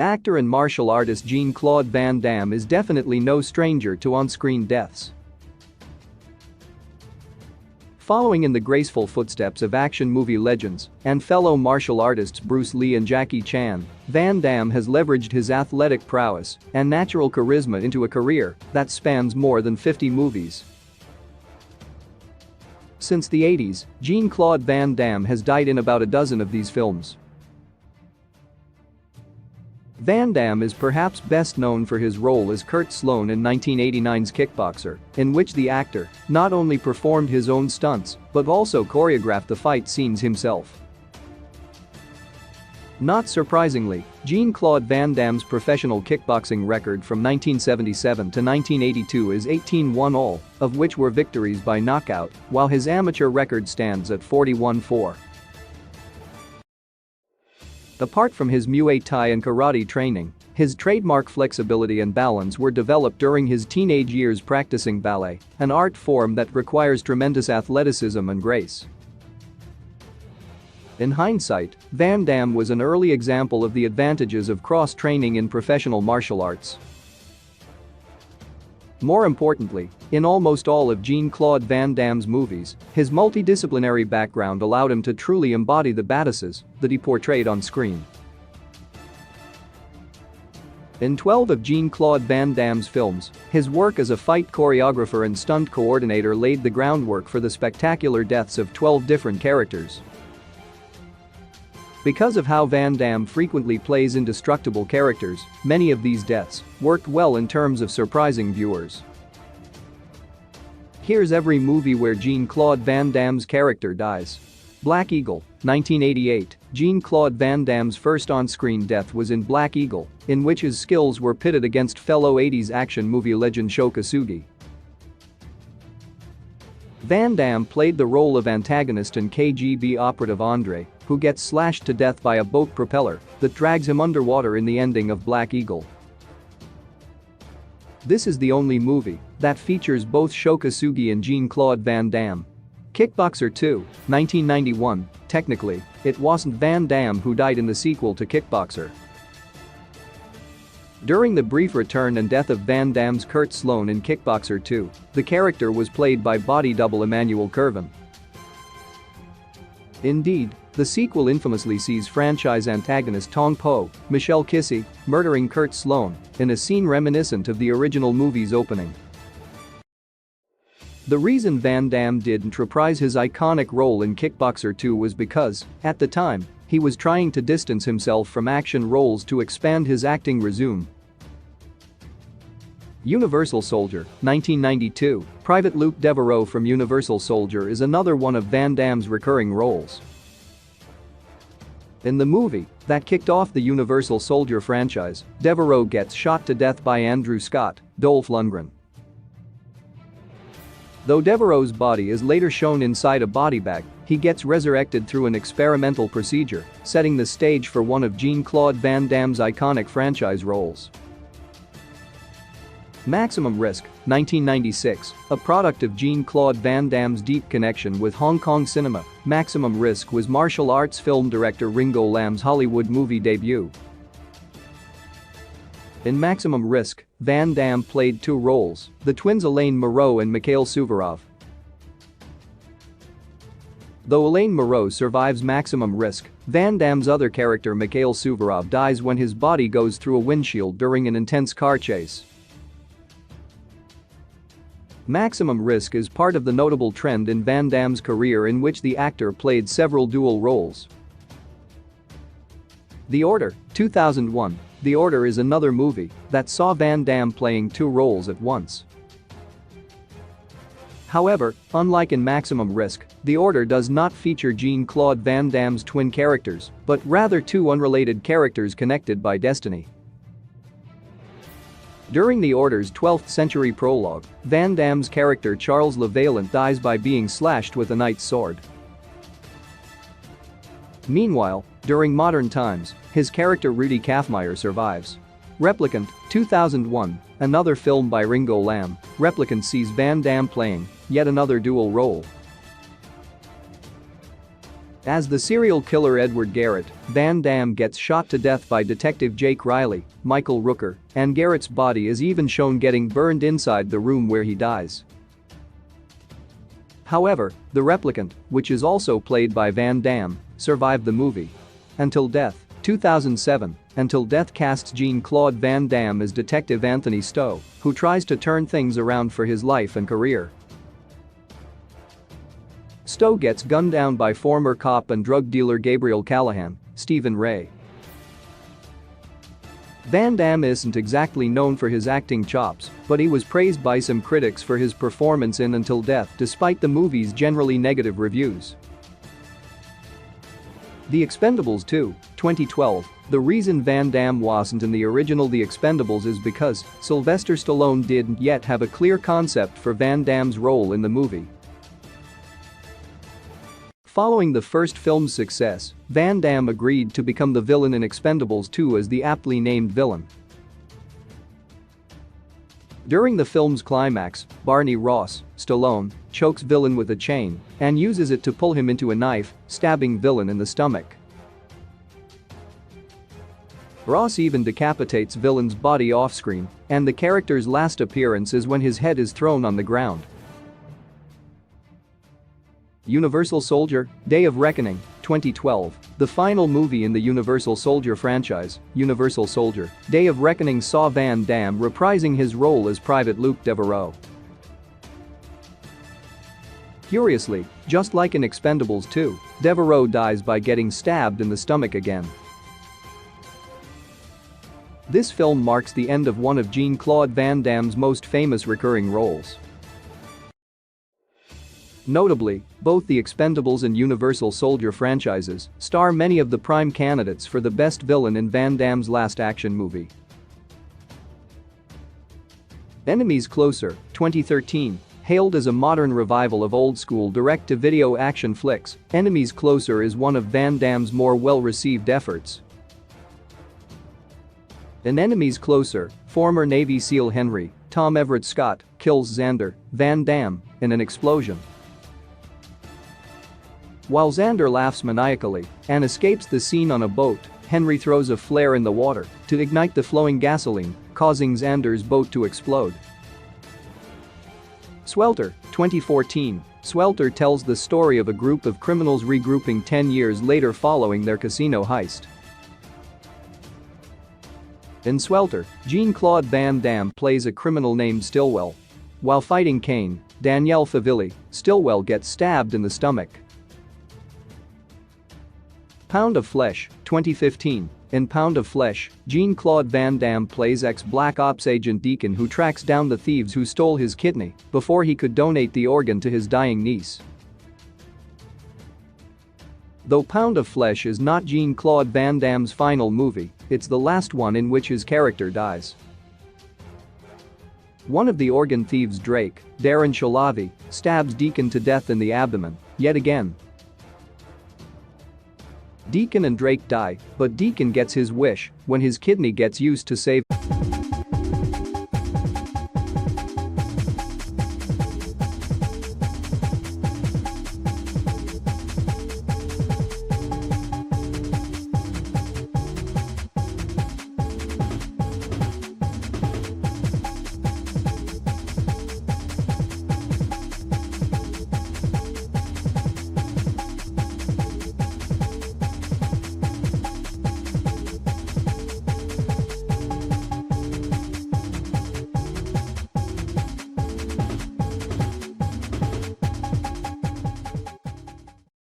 Actor and martial artist Jean-Claude Van Damme is definitely no stranger to on-screen deaths. Following in the graceful footsteps of action movie legends and fellow martial artists Bruce Lee and Jackie Chan, Van Damme has leveraged his athletic prowess and natural charisma into a career that spans more than 50 movies. Since the 80s, Jean-Claude Van Damme has died in about a dozen of these films. Van Damme is perhaps best known for his role as Kurt Sloan in 1989's Kickboxer, in which the actor not only performed his own stunts but also choreographed the fight scenes himself. Not surprisingly, Jean-Claude Van Damme's professional kickboxing record from 1977 to 1982 is 18-1 of which were victories by knockout, while his amateur record stands at 41-4. Apart from his Muay Thai and karate training, his trademark flexibility and balance were developed during his teenage years practicing ballet, an art form that requires tremendous athleticism and grace. In hindsight, Van Damme was an early example of the advantages of cross-training in professional martial arts. More importantly, in almost all of Jean-Claude Van Damme's movies, his multidisciplinary background allowed him to truly embody the badasses that he portrayed on screen. In 12 of Jean-Claude Van Damme's films, his work as a fight choreographer and stunt coordinator laid the groundwork for the spectacular deaths of 12 different characters. Because of how Van Damme frequently plays indestructible characters, many of these deaths worked well in terms of surprising viewers. Here's every movie where Jean-Claude Van Damme's character dies. Black Eagle, 1988. Jean-Claude Van Damme's first on-screen death was in Black Eagle, in which his skills were pitted against fellow 80s action movie legend Sho Kosugi. Van Damme played the role of antagonist and KGB operative Andre, who gets slashed to death by a boat propeller that drags him underwater in the ending of Black Eagle. This is the only movie that features both Sho Kosugi and Jean-Claude Van Damme. Kickboxer 2, 1991. Technically, it wasn't Van Damme who died in the sequel to Kickboxer. During the brief return and death of Van Damme's Kurt Sloan in Kickboxer 2, the character was played by body double Emmanuel Kervin. Indeed, the sequel infamously sees franchise antagonist Tong Po, Michelle Kissy, murdering Kurt Sloan in a scene reminiscent of the original movie's opening. The reason Van Damme didn't reprise his iconic role in Kickboxer 2 was because, at the time, he was trying to distance himself from action roles to expand his acting resume. Universal Soldier, 1992. Private Luke Devereaux from Universal Soldier is another one of Van Damme's recurring roles. In the movie that kicked off the Universal Soldier franchise, Devereaux gets shot to death by Andrew Scott, Dolph Lundgren. Though Devereaux's body is later shown inside a body bag, he gets resurrected through an experimental procedure, setting the stage for one of Jean-Claude Van Damme's iconic franchise roles. Maximum Risk, 1996, a product of Jean-Claude Van Damme's deep connection with Hong Kong cinema, Maximum Risk was martial arts film director Ringo Lam's Hollywood movie debut. In Maximum Risk, Van Damme played two roles, the twins Elaine Moreau and Mikhail Suvorov. Though Elaine Moreau survives Maximum Risk, Van Damme's other character Mikhail Suvorov dies when his body goes through a windshield during an intense car chase. Maximum Risk is part of the notable trend in Van Damme's career in which the actor played several dual roles. The Order, 2001. The Order is another movie that saw Van Damme playing two roles at once. However, unlike in Maximum Risk, The Order does not feature Jean-Claude Van Damme's twin characters, but rather two unrelated characters connected by destiny. During The Order's 12th century prologue, Van Damme's character Charles LaValent dies by being slashed with a knight's sword. Meanwhile, during modern times, his character Rudy Kaffmeyer survives. Replicant, 2001, another film by Ringo Lam, Replicant sees Van Damme playing yet another dual role. As the serial killer Edward Garrett, Van Damme gets shot to death by Detective Jake Riley, Michael Rooker, and Garrett's body is even shown getting burned inside the room where he dies. However, the replicant, which is also played by Van Damme, survived the movie. Until Death, 2007, Until Death casts Jean-Claude Van Damme as Detective Anthony Stowe, who tries to turn things around for his life and career. Stowe gets gunned down by former cop and drug dealer Gabriel Callahan, Stephen Ray. Van Damme isn't exactly known for his acting chops, but he was praised by some critics for his performance in Until Death despite the movie's generally negative reviews. The Expendables 2, 2012. The reason Van Damme wasn't in the original The Expendables is because Sylvester Stallone didn't yet have a clear concept for Van Damme's role in the movie. Following the first film's success, Van Damme agreed to become the villain in Expendables 2 as the aptly named villain. During the film's climax, Barney Ross, Stallone, chokes villain with a chain and uses it to pull him into a knife, stabbing villain in the stomach. Ross even decapitates villain's body off-screen, and the character's last appearance is when his head is thrown on the ground. Universal Soldier: Day of Reckoning, 2012. The final movie in the Universal Soldier franchise, Universal Soldier: Day of Reckoning saw Van Damme reprising his role as Private Luke Devereaux. Curiously, just like in Expendables 2, Devereaux dies by getting stabbed in the stomach again. This film marks the end of one of Jean-Claude Van Damme's most famous recurring roles. Notably, both the Expendables and Universal Soldier franchises star many of the prime candidates for the best villain in Van Damme's last action movie. Enemies Closer, 2013. Hailed as a modern revival of old-school direct-to-video action flicks, Enemies Closer is one of Van Damme's more well-received efforts. In Enemies Closer, former Navy SEAL Henry Tom Everett Scott kills Xander Van Damme in an explosion. While Xander laughs maniacally and escapes the scene on a boat, Henry throws a flare in the water to ignite the flowing gasoline, causing Xander's boat to explode. Swelter, 2014. Swelter tells the story of a group of criminals regrouping 10 years later following their casino heist. In Swelter, Jean-Claude Van Damme plays a criminal named Stillwell. While fighting Kane, Danielle Favilli, Stillwell gets stabbed in the stomach. Pound of Flesh, 2015. In Pound of Flesh, Jean-Claude Van Damme plays ex-Black Ops agent Deacon who tracks down the thieves who stole his kidney before he could donate the organ to his dying niece. Though Pound of Flesh is not Jean-Claude Van Damme's final movie, it's the last one in which his character dies. One of the organ thieves, Drake, Darren Shalavi, stabs Deacon to death in the abdomen, yet again. Deacon and Drake die, but Deacon gets his wish when his kidney gets used to save